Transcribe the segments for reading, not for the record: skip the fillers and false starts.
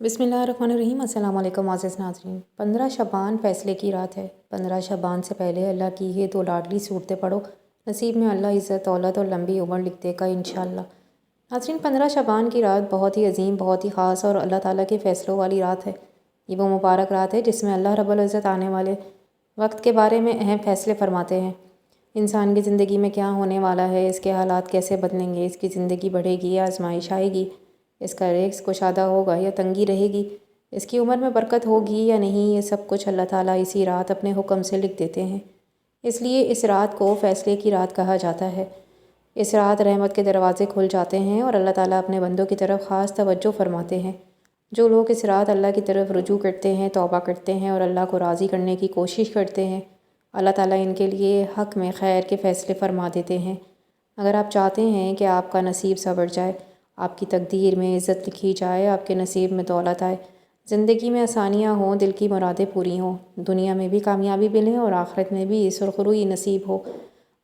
बिस्मिल्लाहिर्रहमानिर्रहीम। अस्सलाम वालेकुम मुअज़्ज़िज़ नाज़रीन। 15 शबान फ़ैसले की रात है। 15 शबान से पहले अल्लाह की ये दो लाडली सूरतें पढ़ो, नसीब में अल्लाह इज़्ज़त, दौलत और लंबी उम्र लिख देगा इंशाअल्लाह। नाज़रीन, 15 शबान की रात बहुत ही अजीम, बहुत ही ख़ास और अल्लाह ताला के फ़ैसलों वाली रात है। ये वो मुबारक रात है जिसमें अल्लाह रब्बुल इज़्ज़त आने वाले वक्त के बारे में अहम फ़ैसले फ़रमाते हैं। इंसान की ज़िंदगी में क्या होने वाला है, इसके हालात कैसे बदलेंगे, इसकी ज़िंदगी बढ़ेगी या आजमाइश आएगी, इसका रिज़्क़ कुशादा होगा या तंगी रहेगी, इसकी उम्र में बरकत होगी या नहीं, ये सब कुछ अल्लाह ताला इसी रात अपने हुक्म से लिख देते हैं। इसलिए इस रात को फ़ैसले की रात कहा जाता है। इस रात रहमत के दरवाज़े खुल जाते हैं और अल्लाह ताला अपने बंदों की तरफ ख़ास तवज्जो फरमाते हैं। जो लोग इस रात अल्लाह की तरफ रुजू करते हैं, तौबा करते हैं और अल्लाह को राज़ी करने की कोशिश करते हैं, अल्लाह ताला इनके लिए हक़ में खैर के फ़ैसले फ़रमा देते हैं। अगर आप चाहते हैं कि आपका नसीब संवर जाए, आपकी तकदीर में इज़्ज़त लिखी जाए, आपके नसीब में दौलत आए, ज़िंदगी में आसानियाँ हों, दिल की मुरादें पूरी हों, दुनिया में भी कामयाबी मिले और आखिरत में भी सुरखरुई नसीब हो,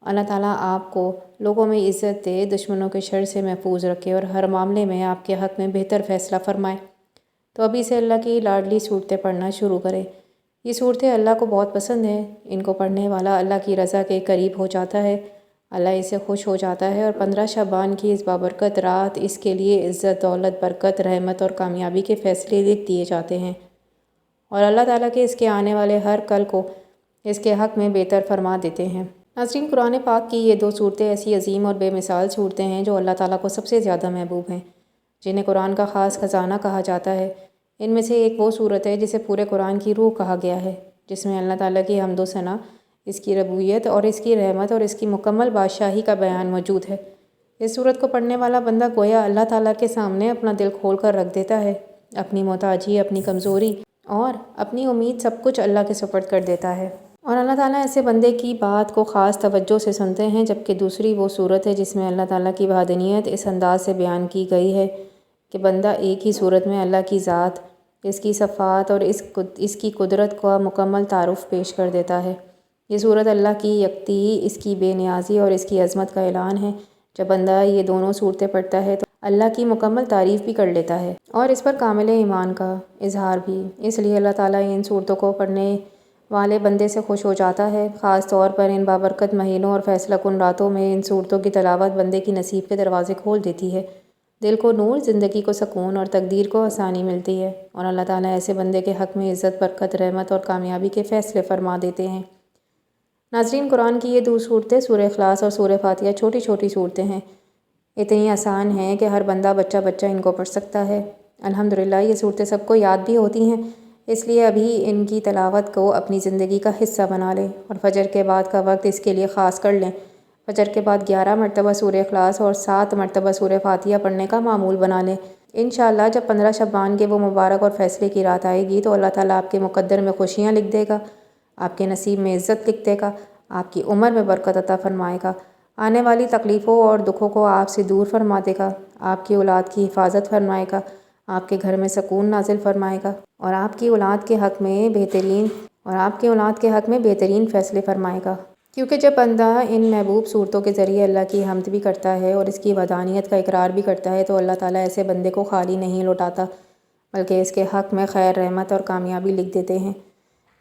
अल्लाह ताला आपको लोगों में इज़्ज़त दे, दुश्मनों के शर से महफूज रखे और हर मामले में आपके हक़ में बेहतर फ़ैसला फ़रमाए। तो अभी से अल्लाह की लाडली सूरतें पढ़ना शुरू करें। ये सूरतें अल्लाह को बहुत पसंद हैं। इनको पढ़ने वाला अल्लाह की रज़ा के करीब हो जाता है, अल्लाह इससे खुश हो जाता है और 15 शबान की इस बाबरकत रात इसके लिए इज़्ज़त, दौलत, बरकत, रहमत और कामयाबी के फ़ैसले लिख दिए जाते हैं और अल्लाह ताला के इसके आने वाले हर कल को इसके हक़ में बेहतर फरमा देते हैं। नाज़रीन, कुरान पाक की ये दो सूरतें ऐसी अजीम और बेमिसाल सूरतें हैं जो अल्लाह ताला को सबसे ज़्यादा महबूब हैं, जिन्हें कुरान का ख़ास ख़जाना कहा जाता है। इनमें से एक वो सूरत है जिसे पूरे कुरान की रूह कहा गया है, जिसमें अल्लाह ताला की हम्द व सना, इसकी रबूबियत और इसकी रहमत और इसकी मुकम्मल बादशाही का बयान मौजूद है। इस सूरत को पढ़ने वाला बंदा गोया अल्लाह ताला के सामने अपना दिल खोल कर रख देता है, अपनी मोहताजी, अपनी कमज़ोरी और अपनी उम्मीद सब कुछ अल्लाह के सुपुर्द कर देता है और अल्लाह ताला ऐसे बंदे की बात को ख़ास तवज्जो से सुनते हैं। जबकि दूसरी वो सूरत है जिसमें अल्लाह ताला की वहदानियत इस अंदाज़ से बयान की गई है कि बंदा एक ही सूरत में अल्लाह की ज़ात, इसकी सफ़ात और इसकी कुदरत का मुकम्मल तारुफ़ पेश कर देता है। ये सूरत अल्लाह की यकती, इसकी बेनियाज़ी और इसकी अज़मत का ऐलान है। जब बंदा ये दोनों सूरतें पढ़ता है तो अल्लाह की मुकम्मल तारीफ़ भी कर लेता है और इस पर कामिल ईमान का इजहार भी। इसलिए अल्लाह ताला इन सूरतों को पढ़ने वाले बंदे से खुश हो जाता है। ख़ास तौर पर इन बाबरकत महीनों और फ़ैसला कुन रातों में इन सूरतों की तलावत बंदे की नसीब के दरवाज़े खोल देती है। दिल को नूर, ज़िंदगी को सकून और तकदीर को आसानी मिलती है और अल्लाह ताला ऐसे बंदे के हक़ में इज़्ज़त, बरकत, रहमत और कामयाबी के फ़ैसले फ़रमा देते हैं। नाज़रीन, कुरान की ये दो सूरतें सूरह इखलास और सूरह फातिहा छोटी छोटी सूरतें हैं। इतनी आसान हैं कि हर बंदा बच्चा बच्चा इनको पढ़ सकता है। अल्हम्दुलिल्लाह, ये सूरतें सबको याद भी होती हैं, इसलिए अभी इनकी तलावत को अपनी ज़िंदगी का हिस्सा बना लें और फजर के बाद का वक्त इसके लिए ख़ास कर लें। फजर के बाद 11 मरतबा सूरह इखलास और 7 मरतबा सूरह फातिहा पढ़ने का मामूल बना लें। इंशाअल्लाह जब 15 शबान के वो मुबारक और फ़ैसले की रात आएगी तो अल्लाह ताला आपके मुक़द्दर में खुशियाँ लिख देगा, आपके नसीब में इज़्ज़त लिख देगा, आपकी उम्र में बरकत अता फ़रमाएगा, आने वाली तकलीफ़ों और दुखों को आपसे दूर फरमा देगा, आपकी औलाद की हिफाजत फरमाएगा, आपके घर में सकून नाजिल फरमाएगा और आपकी औलाद के हक़ में बेहतरीन फ़ैसले फरमाएगा। क्योंकि जब बंदा इन महबूब सूरतों के ज़रिए अल्लाह की हम्द भी करता है और इसकी वहदानियत का इकरार भी करता है तो अल्लाह ताला ऐसे बंदे को खाली नहीं लौटाता, बल्कि इसके हक़ में खैर, रहमत और कामयाबी लिख देते हैं।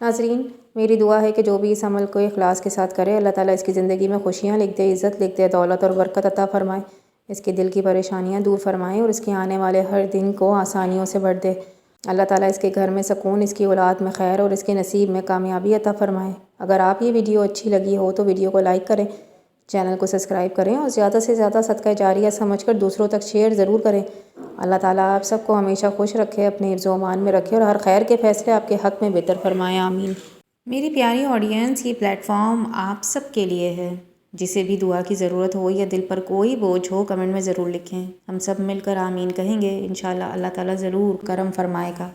नाज़रीन, मेरी दुआ है कि जो भी इस अमल को इखलास के साथ करे, अल्लाह ताला इसकी ज़िंदगी में खुशियाँ लिख दे, इज़्ज़त लिख दे, दौलत और बरकत अता फ़रमाए, इसके दिल की परेशानियाँ दूर फरमाएँ और इसके आने वाले हर दिन को आसानियों से भर दे। अल्लाह ताला इसके घर में सकून, इसकी औलाद में खैर और इसके नसीब में कामयाबी अता फ़रमाए। अगर आप ये वीडियो अच्छी लगी हो तो वीडियो को लाइक करें, चैनल को सब्सक्राइब करें और ज़्यादा से ज़्यादा सदका जारिया समझकर दूसरों तक शेयर ज़रूर करें। अल्लाह ताला आप सबको हमेशा खुश रखे, अपने हिफ्ज़ व अमान में रखे और हर खैर के फ़ैसले आपके हक़ में बेहतर फरमाएँ। आमीन। मेरी प्यारी ऑडियंस, ये प्लेटफॉर्म आप सब के लिए है। जिसे भी दुआ की ज़रूरत हो या दिल पर कोई बोझ हो, कमेंट में ज़रूर लिखें। हम सब मिलकर आमीन कहेंगे। इंशाअल्लाह अल्लाह ताला ज़रूर करम फरमाएगा।